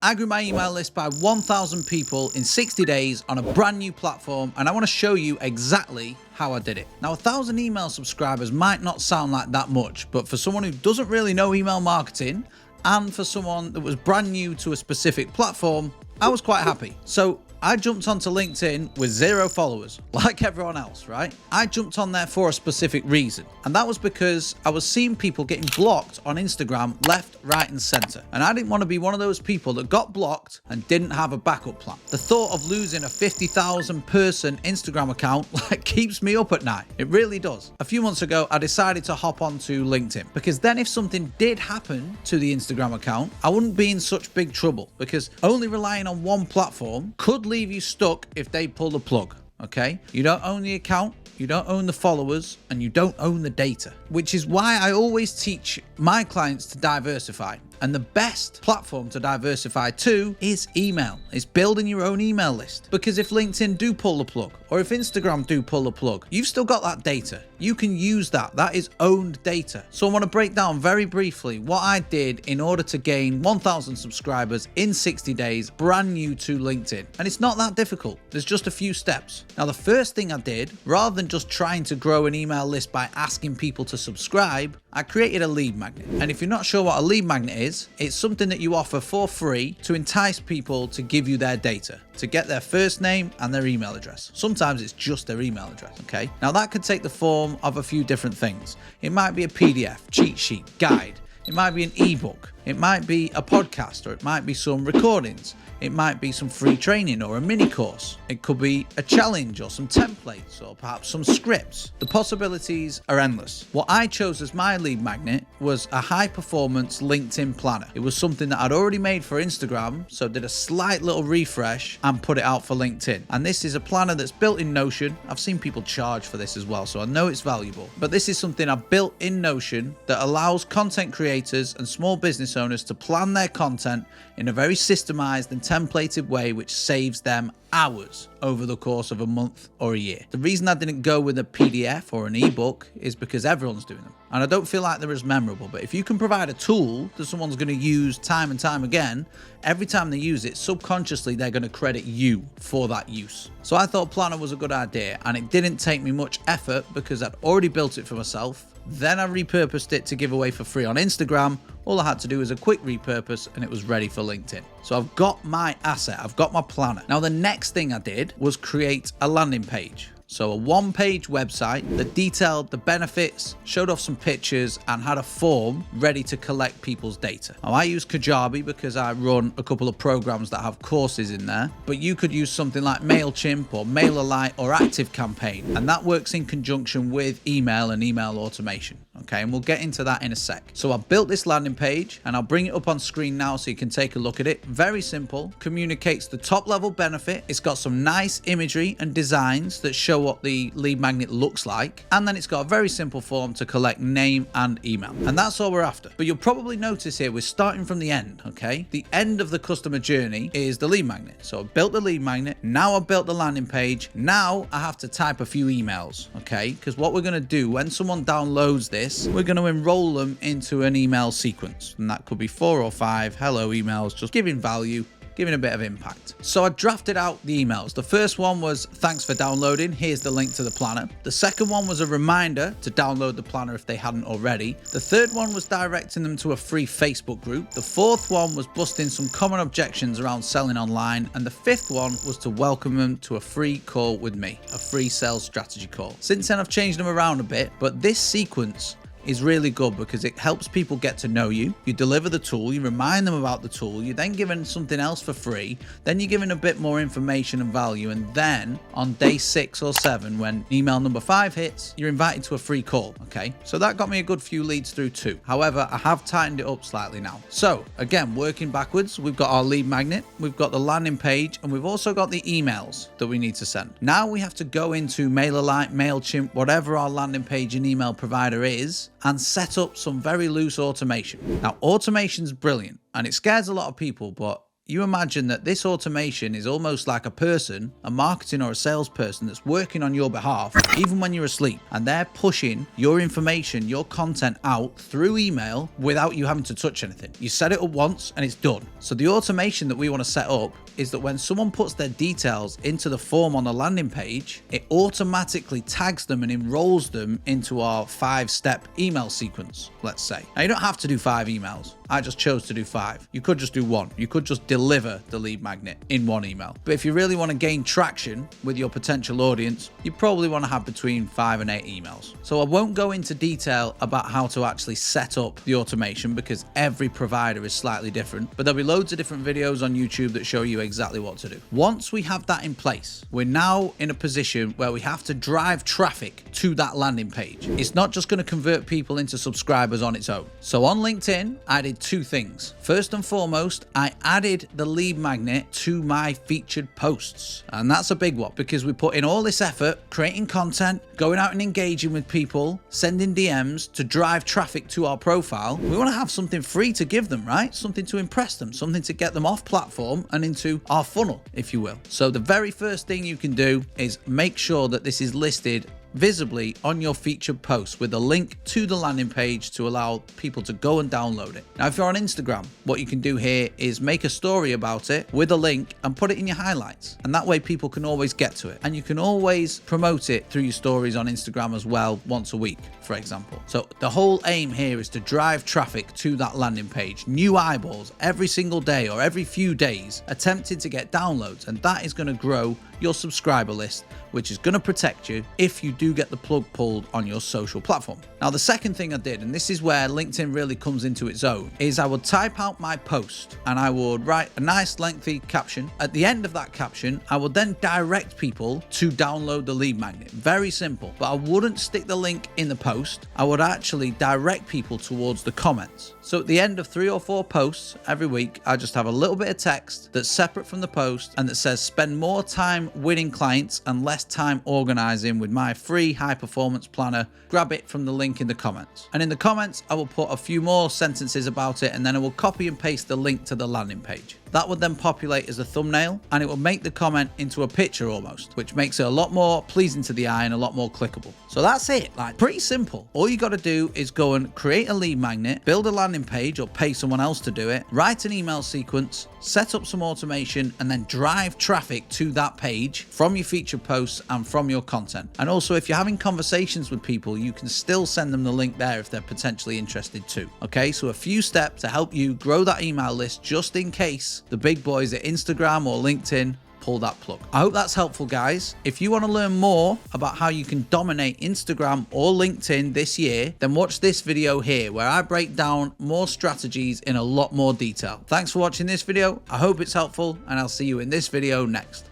I grew my email list by 1,000 people in 60 days on a brand new platform, and I want to show you exactly how I did it. Now, 1,000 email subscribers might not sound like that much, but for someone who doesn't really know email marketing, and for someone that was brand new to a specific platform, I was quite happy. So I jumped onto LinkedIn with 0 followers, like everyone else, right? I jumped on there for a specific reason, and that was because I was seeing people getting blocked on Instagram left, right, and center. And I didn't want to be one of those people that got blocked and didn't have a backup plan. The thought of losing a 50,000 person Instagram account keeps me up at night. It really does. A few months ago, I decided to hop onto LinkedIn because then if something did happen to the Instagram account, I wouldn't be in such big trouble, because only relying on one platform could leave you stuck if they pull the plug. Okay, you don't own the account, you don't own the followers, and you don't own the data, which is why I always teach my clients to diversify. And the best platform to diversify to is email. It's building your own email list. Because if LinkedIn do pull the plug, or if Instagram do pull the plug, you've still got that data. You can use that. That is owned data. So I want to break down very briefly what I did in order to gain 1,000 subscribers in 60 days, brand new to LinkedIn. And it's not that difficult. There's just a few steps. Now, the first thing I did, rather than just trying to grow an email list by asking people to subscribe, I created a lead magnet. And if you're not sure what a lead magnet is, it's something that you offer for free to entice people to give you their data, to get their first name and their email address. Sometimes it's just their email address, okay? Now that could take the form of a few different things. It might be a PDF, cheat sheet, guide. It might be an ebook. It might be a podcast, or it might be some recordings. It might be some free training or a mini course. It could be a challenge or some templates or perhaps some scripts. The possibilities are endless. What I chose as my lead magnet was a high performance LinkedIn planner. It was something that I'd already made for Instagram, so did a slight little refresh and put it out for LinkedIn. And this is a planner that's built in Notion. I've seen people charge for this as well, so I know it's valuable. But this is something I've built in Notion that allows content creators and small business owners to plan their content in a very systemized and templated way, which saves them hours over the course of a month or a year. The reason I didn't go with a PDF or an ebook is because everyone's doing them, and I don't feel like they're as memorable. But if you can provide a tool that someone's going to use time and time again, every time they use it, subconsciously they're going to credit you for that use. So I thought planner was a good idea, and it didn't take me much effort because I'd already built it for myself. Then I repurposed it to give away for free on Instagram. All I had to do was a quick repurpose and it was ready for LinkedIn. So I've got my asset, I've got my planner. Now the next thing I did was create a landing page. So a one-page website that detailed the benefits, showed off some pictures, and had a form ready to collect people's data. Now I use Kajabi because I run a couple of programs that have courses in there, but you could use something like MailChimp or MailerLite or ActiveCampaign, and that works in conjunction with email and email automation. Okay, and we'll get into that in a sec. So I built this landing page and I'll bring it up on screen now so you can take a look at it. Very simple, communicates the top level benefit. It's got some nice imagery and designs that show what the lead magnet looks like. And then it's got a very simple form to collect name and email. And that's all we're after. But you'll probably notice here, we're starting from the end, okay? The end of the customer journey is the lead magnet. So I built the lead magnet. Now I've built the landing page. Now I have to type a few emails, okay? Because what we're going to do when someone downloads this, we're going to enroll them into an email sequence, and that could be 4 or 5 hello emails, just giving value, giving a bit of impact. So I drafted out the emails. The first one was thanks for downloading, here's the link to the planner. The second one was a reminder to download the planner if they hadn't already. The third one was directing them to a free Facebook group. The fourth one was busting some common objections around selling online, and the fifth one was to welcome them to a free call with me, a free sales strategy call. Since then I've changed them around a bit, but this sequence is really good because it helps people get to know you. You deliver the tool, you remind them about the tool, you're then giving something else for free, then you're giving a bit more information and value, and then on day 6 or 7, when email number 5 hits, you're invited to a free call, okay? So that got me a good few leads through too. However, I have tightened it up slightly now. So again, working backwards, we've got our lead magnet, we've got the landing page, and we've also got the emails that we need to send. Now we have to go into MailerLite, MailChimp, whatever our landing page and email provider is, and set up some very loose automation. Now, automation's brilliant and it scares a lot of people, but you imagine that this automation is almost like a person, a marketing or a salesperson that's working on your behalf, even when you're asleep, and they're pushing your information, your content out through email without you having to touch anything. You set it up once and it's done. So the automation that we want to set up is that when someone puts their details into the form on the landing page, it automatically tags them and enrolls them into our 5-step email sequence, let's say. Now, you don't have to do 5 emails. I just chose to do 5. You could just do 1. You could just deliver the lead magnet in 1 email. But if you really want to gain traction with your potential audience, you probably want to have between 5 and 8 emails. So I won't go into detail about how to actually set up the automation because every provider is slightly different, but there'll be loads of different videos on YouTube that show you exactly what to do. Once we have that in place, we're now in a position where we have to drive traffic to that landing page. It's not just going to convert people into subscribers on its own. So on LinkedIn, I did 2 things. First and foremost, I added the lead magnet to my featured posts. And that's a big one because we put in all this effort, creating content, going out and engaging with people, sending DMs to drive traffic to our profile. We want to have something free to give them, right? Something to impress them, something to get them off platform and into our funnel, if you will. So the very first thing you can do is make sure that this is listed visibly on your featured post with a link to the landing page to allow people to go and download it. Now, if you're on Instagram, what you can do here is make a story about it with a link and put it in your highlights. And that way people can always get to it. And you can always promote it through your stories on Instagram as well, once a week, for example. So the whole aim here is to drive traffic to that landing page, new eyeballs every single day or every few days, attempting to get downloads. And that is going to grow your subscriber list, which is going to protect you if you do get the plug pulled on your social platform. Now, the second thing I did, and this is where LinkedIn really comes into its own, is I would type out my post and I would write a nice lengthy caption. At the end of that caption, I would then direct people to download the lead magnet. Very simple, but I wouldn't stick the link in the post. I would actually direct people towards the comments. So at the end of 3 or 4 posts every week, I just have a little bit of text that's separate from the post and that says spend more time winning clients and less time organizing with my free high performance planner. Grab it from the link in the comments. And in the comments, I will put a few more sentences about it and then I will copy and paste the link to the landing page. That would then populate as a thumbnail and it will make the comment into a picture almost, which makes it a lot more pleasing to the eye and a lot more clickable. So that's it, like pretty simple. All you got to do is go and create a lead magnet, build a landing page or pay someone else to do it, write an email sequence, set up some automation and then drive traffic to that page from your featured posts and from your content. And also if you're having conversations with people, you can still send them the link there if they're potentially interested too. Okay, so a few steps to help you grow that email list just in case the big boys at Instagram or LinkedIn pull that plug. I hope that's helpful, guys. If you want to learn more about how you can dominate Instagram or LinkedIn this year, then watch this video here where I break down more strategies in a lot more detail. Thanks for watching this video. I hope it's helpful and I'll see you in this video next.